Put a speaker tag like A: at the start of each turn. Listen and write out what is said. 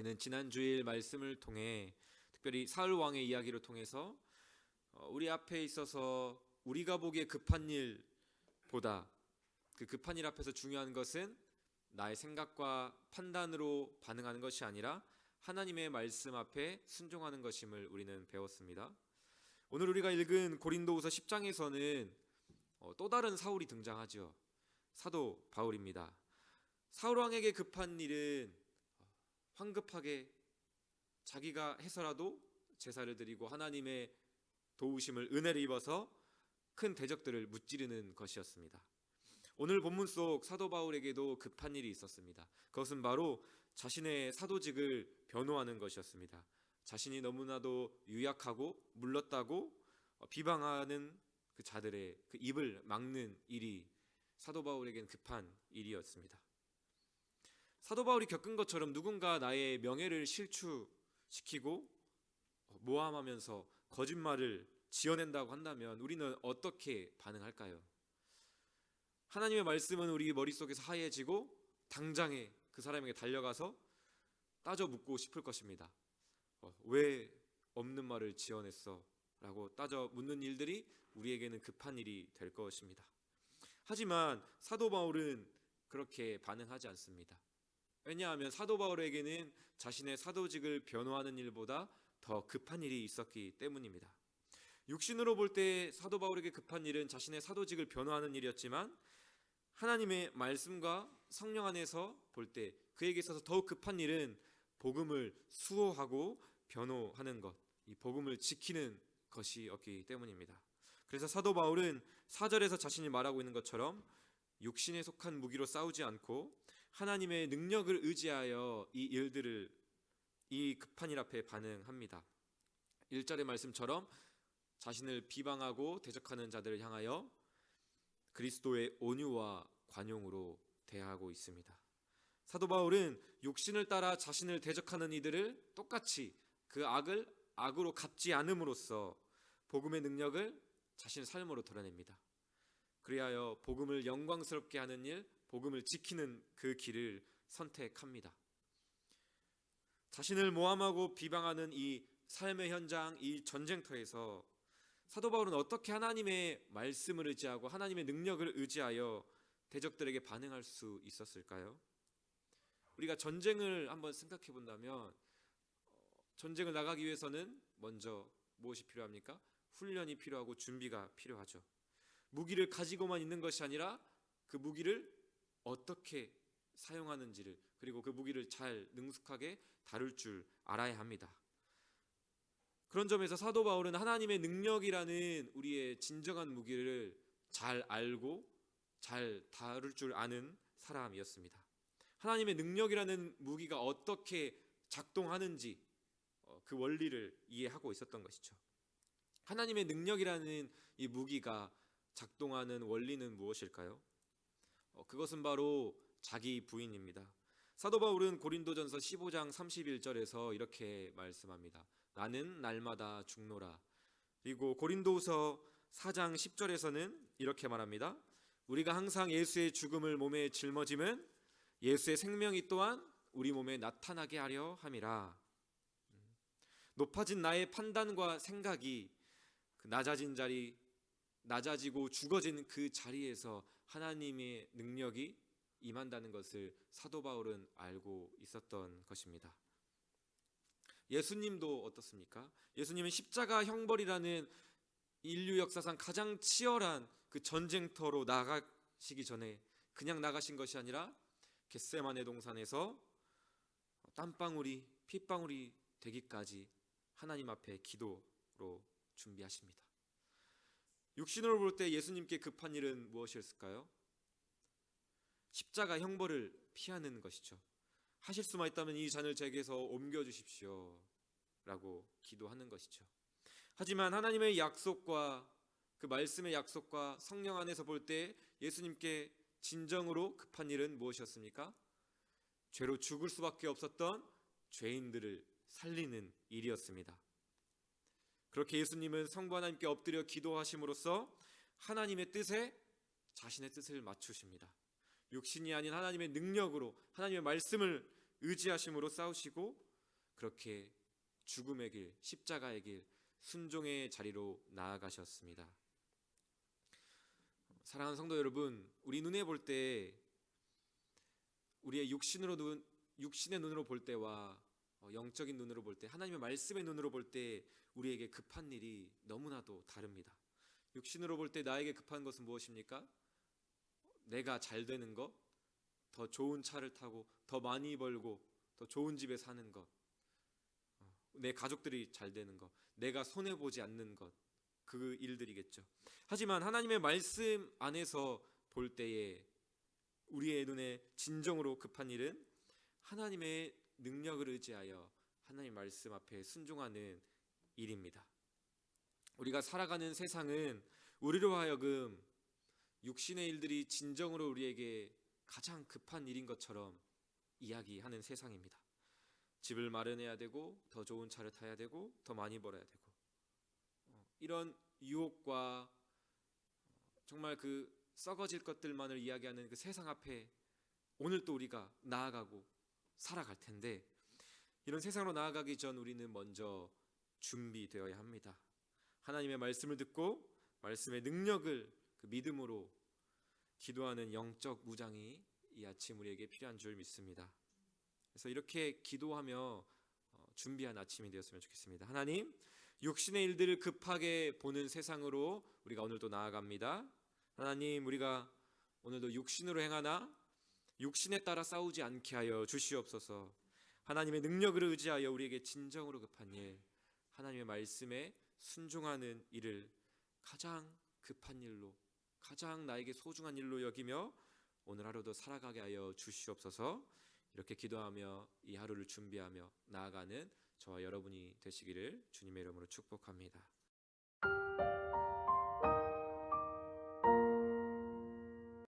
A: 우리는 지난 주일 말씀을 통해 특별히 사울 왕의 이야기를 통해서 우리 앞에 있어서 우리가 보기에 급한 일보다 그 급한 일 앞에서 중요한 것은 나의 생각과 판단으로 반응하는 것이 아니라 하나님의 말씀 앞에 순종하는 것임을 우리는 배웠습니다. 오늘 우리가 읽은 고린도후서 10장에서는 또 다른 사울이 등장하죠. 사도 바울입니다. 사울 왕에게 급한 일은 황급하게 자기가 해서라도 제사를 드리고 하나님의 도우심을 은혜를 입어서 큰 대적들을 무찌르는 것이었습니다. 오늘 본문 속 사도 바울에게도 급한 일이 있었습니다. 그것은 바로 자신의 사도직을 변호하는 것이었습니다. 자신이 너무나도 유약하고 물렀다고 비방하는 그 자들의 그 입을 막는 일이 사도 바울에겐 급한 일이었습니다. 사도 바울이 겪은 것처럼 누군가 나의 명예를 실추시키고 모함하면서 거짓말을 지어낸다고 한다면 우리는 어떻게 반응할까요? 하나님의 말씀은 우리 머릿속에서 하얘지고 당장에 그 사람에게 달려가서 따져 묻고 싶을 것입니다. 왜 없는 말을 지어냈어? 라고 따져 묻는 일들이 우리에게는 급한 일이 될 것입니다. 하지만 사도 바울은 그렇게 반응하지 않습니다. 왜냐하면 사도 바울에게는 자신의 사도직을 변호하는 일보다 더 급한 일이 있었기 때문입니다. 육신으로 볼 때 사도 바울에게 급한 일은 자신의 사도직을 변호하는 일이었지만 하나님의 말씀과 성령 안에서 볼 때 그에게 있어서 더욱 급한 일은 복음을 수호하고 변호하는 것, 이 복음을 지키는 것이었기 때문입니다. 그래서 사도 바울은 4절에서 자신이 말하고 있는 것처럼 육신에 속한 무기로 싸우지 않고 하나님의 능력을 의지하여 이 급한 일 앞에 반응합니다. 1절의 말씀처럼 자신을 비방하고 대적하는 자들을 향하여 그리스도의 온유와 관용으로 대하고 있습니다. 사도 바울은 육신을 따라 자신을 대적하는 이들을 똑같이 그 악을 악으로 갚지 않음으로써 복음의 능력을 자신의 삶으로 드러냅니다. 그리하여 복음을 영광스럽게 하는 일, 복음을 지키는 그 길을 선택합니다. 자신을 모함하고 비방하는 이 삶의 현장, 이 전쟁터에서 사도 바울은 어떻게 하나님의 말씀을 의지하고 하나님의 능력을 의지하여 대적들에게 반응할 수 있었을까요? 우리가 전쟁을 한번 생각해 본다면 전쟁을 나가기 위해서는 먼저 무엇이 필요합니까? 훈련이 필요하고 준비가 필요하죠. 무기를 가지고만 있는 것이 아니라 그 무기를 어떻게 사용하는지를, 그리고 그 무기를 잘 능숙하게 다룰 줄 알아야 합니다. 그런 점에서 사도 바울은 하나님의 능력이라는 우리의 진정한 무기를 잘 알고 잘 다룰 줄 아는 사람이었습니다. 하나님의 능력이라는 무기가 어떻게 작동하는지 그 원리를 이해하고 있었던 것이죠. 하나님의 능력이라는 이 무기가 작동하는 원리는 무엇일까요? 그것은 바로 자기 부인입니다. 사도 바울은 고린도전서 15장 31절에서 이렇게 말씀합니다. 나는 날마다 죽노라. 그리고 고린도후서 4장 10절에서는 이렇게 말합니다. 우리가 항상 예수의 죽음을 몸에 짊어짐은 예수의 생명이 또한 우리 몸에 나타나게 하려 함이라. 높아진 나의 판단과 생각이 그 낮아지고 죽어진 그 자리에서 하나님의 능력이 임한다는 것을 사도 바울은 알고 있었던 것입니다. 예수님도 어떻습니까? 예수님은 십자가 형벌이라는 인류 역사상 가장 치열한 그 전쟁터로 나가시기 전에 그냥 나가신 것이 아니라 겟세마네 동산에서 땀방울이 핏방울이 되기까지 하나님 앞에 기도로 준비하십니다. 육신으로 볼 때 예수님께 급한 일은 무엇이었을까요? 십자가 형벌을 피하는 것이죠. 하실 수만 있다면 이 잔을 제게서 옮겨주십시오 라고 기도하는 것이죠. 하지만 하나님의 약속과 그 말씀의 약속과 성령 안에서 볼 때 예수님께 진정으로 급한 일은 무엇이었습니까? 죄로 죽을 수밖에 없었던 죄인들을 살리는 일이었습니다. 그렇게 예수님은 성부 하나님께 엎드려 기도하심으로써 하나님의 뜻에 자신의 뜻을 맞추십니다. 육신이 아닌 하나님의 능력으로 하나님의 말씀을 의지하심으로 싸우시고 그렇게 죽음의 길, 십자가의 길, 순종의 자리로 나아가셨습니다. 사랑하는 성도 여러분, 우리 눈에 볼 때, 우리의 육신의 눈으로 볼 때와 영적인 눈으로 볼 때, 하나님의 말씀의 눈으로 볼 때 우리에게 급한 일이 너무나도 다릅니다. 육신으로 볼 때 나에게 급한 것은 무엇입니까? 내가 잘 되는 것, 더 좋은 차를 타고 더 많이 벌고 더 좋은 집에 사는 것, 내 가족들이 잘 되는 것, 내가 손해보지 않는 것, 그 일들이겠죠. 하지만 하나님의 말씀 안에서 볼 때에 우리의 눈에 진정으로 급한 일은 하나님의 능력을 의지하여 하나님의 말씀 앞에 순종하는 일입니다. 우리가 살아가는 세상은 우리로 하여금 육신의 일들이 진정으로 우리에게 가장 급한 일인 것처럼 이야기하는 세상입니다. 집을 마련해야 되고, 더 좋은 차를 타야 되고, 더 많이 벌어야 되고, 이런 유혹과 정말 그 썩어질 것들만을 이야기하는 그 세상 앞에 오늘 또 우리가 나아가고 살아갈 텐데, 이런 세상으로 나아가기 전 우리는 먼저 준비되어야 합니다. 하나님의 말씀을 듣고 말씀의 능력을 그 믿음으로 기도하는 영적 무장이 이 아침 우리에게 필요한 줄 믿습니다. 그래서 이렇게 기도하며 준비한 아침이 되었으면 좋겠습니다. 하나님, 육신의 일들을 급하게 보는 세상으로 우리가 오늘도 나아갑니다. 하나님, 우리가 오늘도 육신으로 행하나 육신에 따라 싸우지 않게 하여 주시옵소서. 하나님의 능력을 의지하여 우리에게 진정으로 급한 일, 하나님의 말씀에 순종하는 일을 가장 급한 일로, 가장 나에게 소중한 일로 여기며 오늘 하루도 살아가게 하여 주시옵소서. 이렇게 기도하며 이 하루를 준비하며 나아가는 저와 여러분이 되시기를 주님의 이름으로 축복합니다.